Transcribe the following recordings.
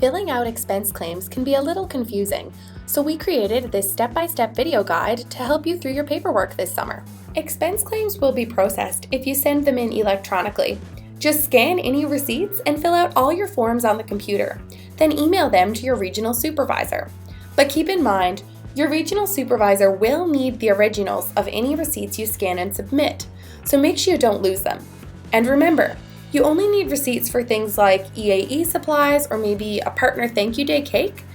Filling out expense claims can be a little confusing, so we created this step-by-step video guide to help you through your paperwork this summer. Expense claims will be processed if you send them in electronically. Just scan any receipts and fill out all your forms on the computer, then email them to your regional supervisor. But keep in mind, your regional supervisor will need the originals of any receipts you scan and submit, so make sure you don't lose them. And remember, you only need receipts for things like EAE supplies or maybe a partner thank you day cake.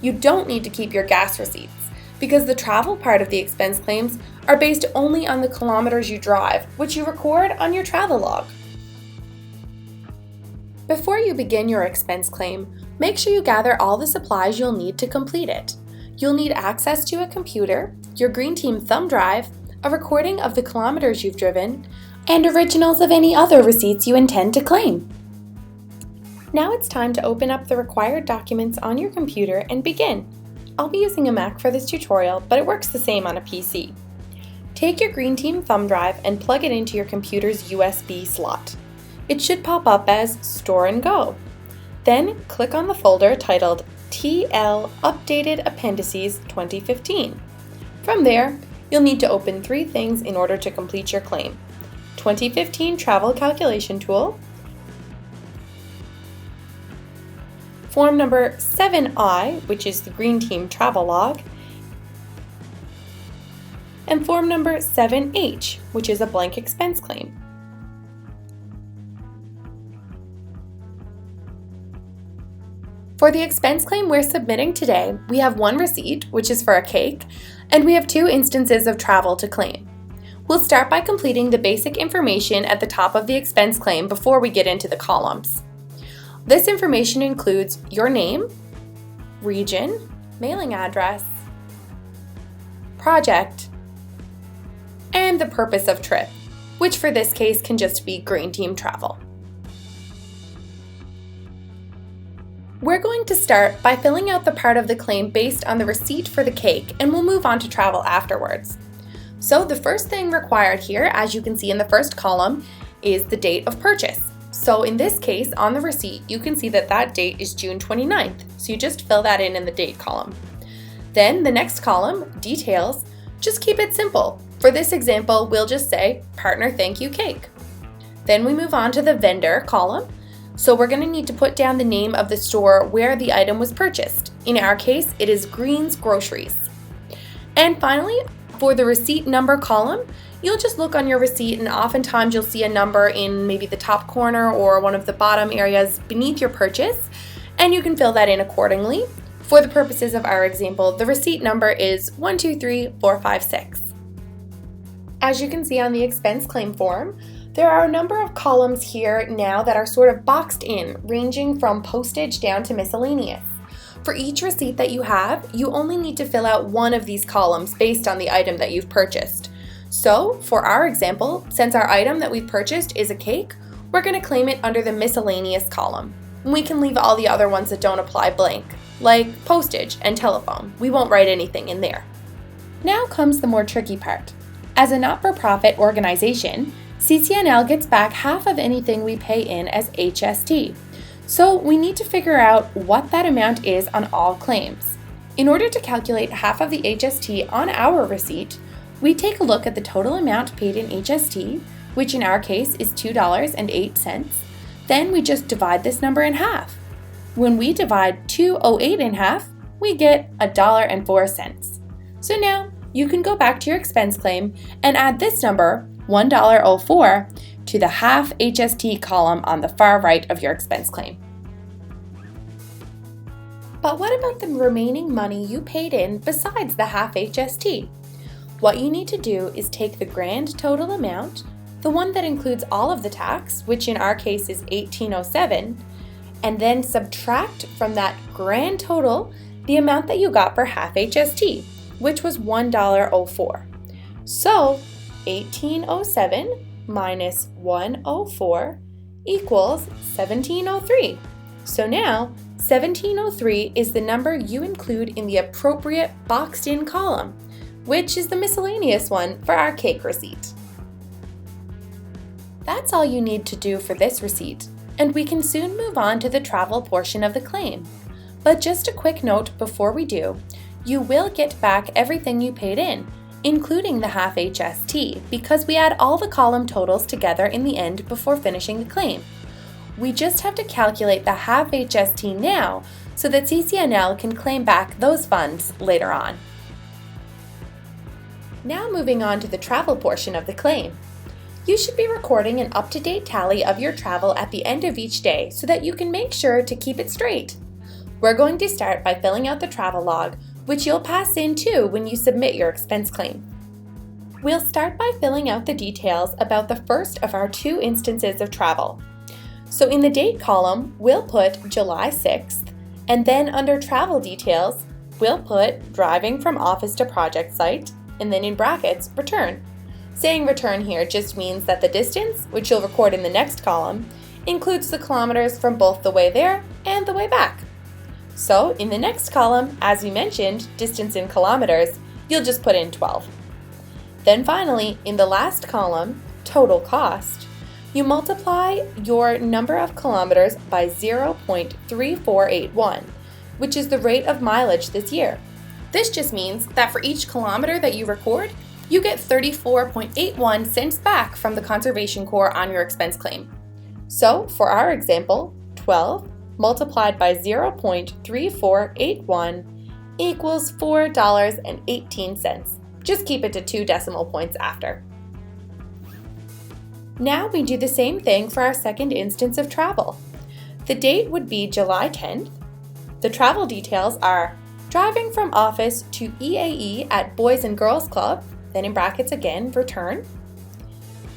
You don't need to keep your gas receipts because the travel part of the expense claims are based only on the kilometers you drive, which you record on your travel log. Before you begin your expense claim, make sure you gather all the supplies you'll need to complete it. You'll need access to a computer, your Green Team thumb drive, a recording of the kilometers you've driven, and originals of any other receipts you intend to claim. Now it's time to open up the required documents on your computer and begin. I'll be using a Mac for this tutorial, but it works the same on a PC. Take your Green Team thumb drive and plug it into your computer's USB slot. It should pop up as Store and Go. Then click on the folder titled TL Updated Appendices 2015. From there, you'll need to open 3 things in order to complete your claim: 2015 Travel Calculation Tool, Form number 7I, which is the Green Team Travel Log, and Form number 7H, which is a blank expense claim. For the expense claim we're submitting today, we have 1 receipt, which is for a cake, and we have 2 instances of travel to claim. We'll start by completing the basic information at the top of the expense claim before we get into the columns. This information includes your name, region, mailing address, project, and the purpose of trip, which for this case can just be Green Team travel. We're going to start by filling out the part of the claim based on the receipt for the cake, and we'll move on to travel afterwards. So the first thing required here, as you can see in the first column, is the date of purchase. So in this case, on the receipt, you can see that that date is June 29th, so you just fill that in the date column. Then the next column, details, just keep it simple. For this example, we'll just say, partner thank you cake. Then we move on to the vendor column. So we're going to need to put down the name of the store where the item was purchased. In our case, it is Green's Groceries. And finally, for the receipt number column, you'll just look on your receipt and oftentimes you'll see a number in maybe the top corner or one of the bottom areas beneath your purchase, and you can fill that in accordingly. For the purposes of our example, the receipt number is 123456. As you can see on the expense claim form, there are a number of columns here now that are sort of boxed in, ranging from postage down to miscellaneous. For each receipt that you have, you only need to fill out one of these columns based on the item that you've purchased. So, for our example, since our item that we've purchased is a cake, we're going to claim it under the miscellaneous column. We can leave all the other ones that don't apply blank, like postage and telephone. We won't write anything in there. Now comes the more tricky part. As a not-for-profit organization, CCNL gets back half of anything we pay in as HST. So we need to figure out what that amount is on all claims. In order to calculate half of the HST on our receipt, we take a look at the total amount paid in HST, which in our case is $2.08. Then we just divide this number in half. When we divide 208 in half, we get $1.04. So now you can go back to your expense claim and add this number, $1.04, to the half HST column on the far right of your expense claim. But what about the remaining money you paid in besides the half HST? What you need to do is take the grand total amount, the one that includes all of the tax, which in our case is $18.07, and then subtract from that grand total the amount that you got for half HST, which was $1.04. So $18.07 minus $1.04 equals $17.03. So now $17.03 is the number you include in the appropriate boxed-in column, which is the miscellaneous one for our cake receipt. That's all you need to do for this receipt, and we can soon move on to the travel portion of the claim. But just a quick note before we do, you will get back everything you paid in, including the half HST, because we add all the column totals together in the end before finishing the claim. We just have to calculate the half HST now so that CCNL can claim back those funds later on. Now moving on to the travel portion of the claim. You should be recording an up-to-date tally of your travel at the end of each day so that you can make sure to keep it straight. We're going to start by filling out the travel log, which you'll pass in too when you submit your expense claim. We'll start by filling out the details about the first of our 2 instances of travel. So in the date column, we'll put July 6th, and then under travel details, we'll put driving from office to project site, and then in brackets, return. Saying return here just means that the distance, which you'll record in the next column, includes the kilometers from both the way there and the way back. So in the next column, as we mentioned, distance in kilometers, you'll just put in 12. Then finally, in the last column, total cost, you multiply your number of kilometers by 0.3481, which is the rate of mileage this year. This just means that for each kilometer that you record, you get 34.81 cents back from the Conservation Corps on your expense claim. So for our example, 12 multiplied by 0.3481 equals $4.18. Just keep it to 2 decimal points after. Now we do the same thing for our second instance of travel. The date would be July 10th. The travel details are driving from office to EAE at Boys and Girls Club, then in brackets again, return.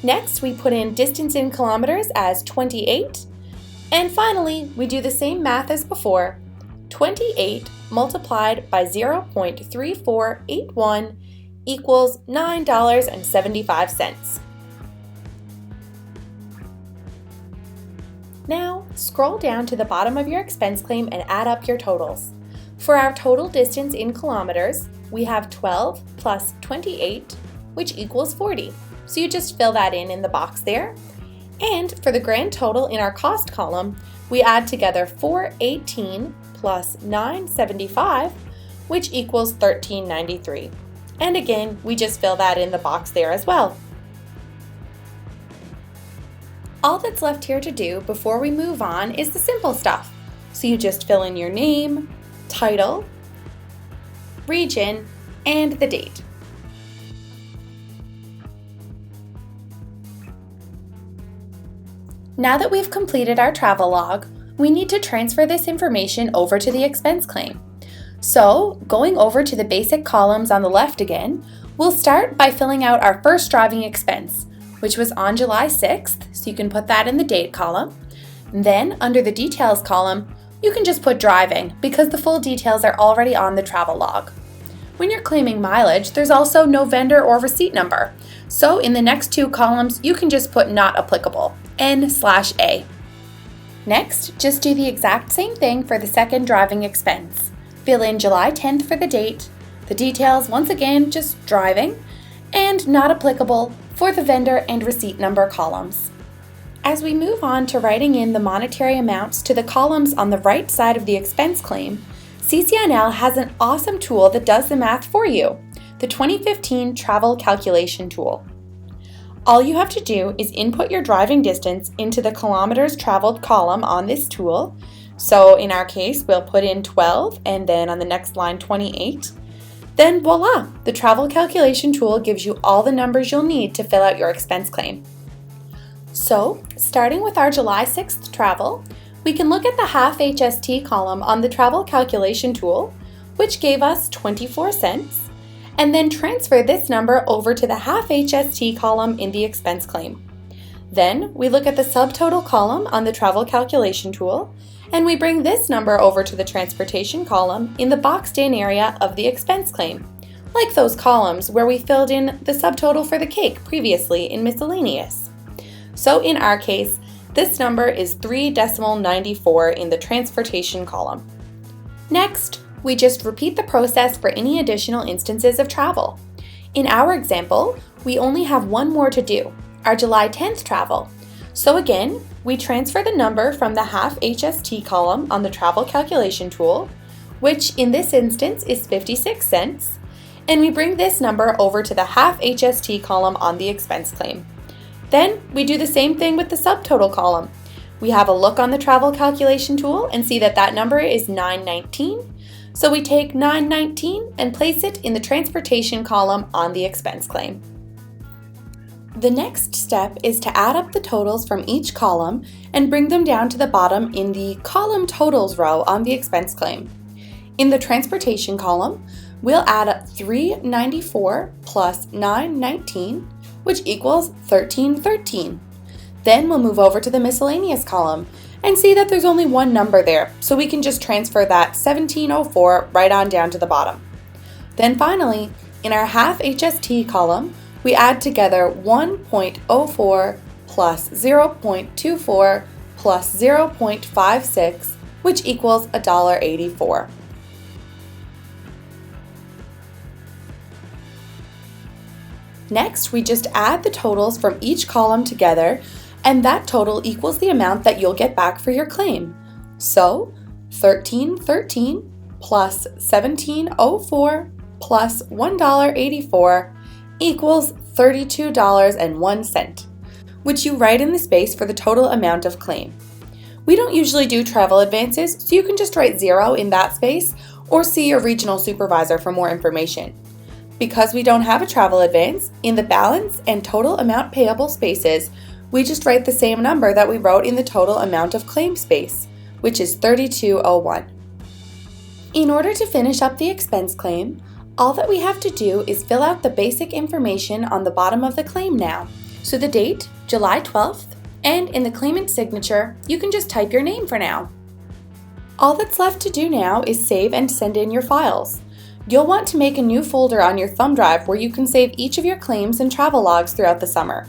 Next, we put in distance in kilometers as 28. And finally, we do the same math as before. 28 multiplied by 0.3481 equals $9.75. Now, scroll down to the bottom of your expense claim and add up your totals. For our total distance in kilometers, we have 12 plus 28, which equals 40. So you just fill that in the box there. And for the grand total in our cost column, we add together 418 plus 975, which equals $13.93. And again, we just fill that in the box there as well. All that's left here to do before we move on is the simple stuff. So you just fill in your name, title, region, and the date. Now that we've completed our travel log, we need to transfer this information over to the expense claim. So, going over to the basic columns on the left again, we'll start by filling out our first driving expense, which was on July 6th, so you can put that in the date column. Then, under the details column, you can just put driving because the full details are already on the travel log. When you're claiming mileage, there's also no vendor or receipt number. So in the next 2 columns, you can just put not applicable, N/A. Next, just do the exact same thing for the second driving expense. Fill in July 10th for the date, the details once again just driving, and not applicable for the vendor and receipt number columns. As we move on to writing in the monetary amounts to the columns on the right side of the expense claim, CCNL has an awesome tool that does the math for you, the 2015 Travel Calculation Tool. All you have to do is input your driving distance into the kilometers traveled column on this tool. So in our case, we'll put in 12 and then on the next line 28. Then voila, the Travel Calculation Tool gives you all the numbers you'll need to fill out your expense claim. So, starting with our July 6th travel, we can look at the half HST column on the Travel Calculation Tool, which gave us 24 cents, and then transfer this number over to the half HST column in the expense claim. Then, we look at the subtotal column on the Travel Calculation Tool, and we bring this number over to the transportation column in the boxed-in area of the expense claim, like those columns where we filled in the subtotal for the cake previously in miscellaneous. So in our case, this number is 3.94 in the transportation column. Next, we just repeat the process for any additional instances of travel. In our example, we only have one more to do, our July 10th travel. So again, We transfer the number from the half HST column on the travel calculation tool, which in this instance is 56 cents, and we bring this number over to the half HST column on the expense claim. Then we do the same thing with the subtotal column. We have a look on the travel calculation tool and see that that number is $9.19, so we take $9.19 and place it in the transportation column on the expense claim. The next step is to add up the totals from each column and bring them down to the bottom in the column totals row on the expense claim. In the transportation column, we'll add up $3.94 plus $9.19, which equals $13.13. Then we'll move over to the miscellaneous column and see that there's only one number there, so we can just transfer that $17.04 right on down to the bottom. Then finally, in our half HST column, we add together 1.04 plus 0.24 plus 0.56, which equals $1.84. Next, we just add the totals from each column together, and that total equals the amount that you'll get back for your claim. So, $13.13 plus $17.04 plus $1.84 equals $32.01, which you write in the space for the total amount of claim. We don't usually do travel advances, so you can just write 0 in that space or see your regional supervisor for more information. Because we don't have a travel advance, in the balance and total amount payable spaces, we just write the same number that we wrote in the total amount of claim space, which is $32.01. In order to finish up the expense claim, all that we have to do is fill out the basic information on the bottom of the claim now. So the date, July 12th, and in the claimant's signature, you can just type your name for now. All that's left to do now is save and send in your files. You'll want to make a new folder on your thumb drive where you can save each of your claims and travel logs throughout the summer.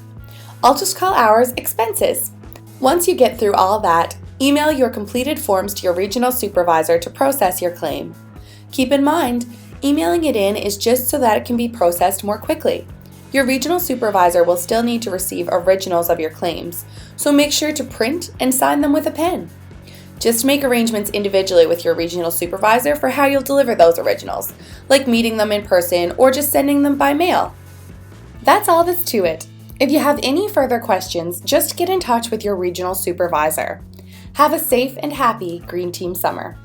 I'll just call ours Expenses. Once you get through all that, email your completed forms to your regional supervisor to process your claim. Keep in mind, emailing it in is just so that it can be processed more quickly. Your regional supervisor will still need to receive originals of your claims, so make sure to print and sign them with a pen. Just make arrangements individually with your regional supervisor for how you'll deliver those originals, like meeting them in person or just sending them by mail. That's all that's to it. If you have any further questions, just get in touch with your regional supervisor. Have a safe and happy Green Team summer.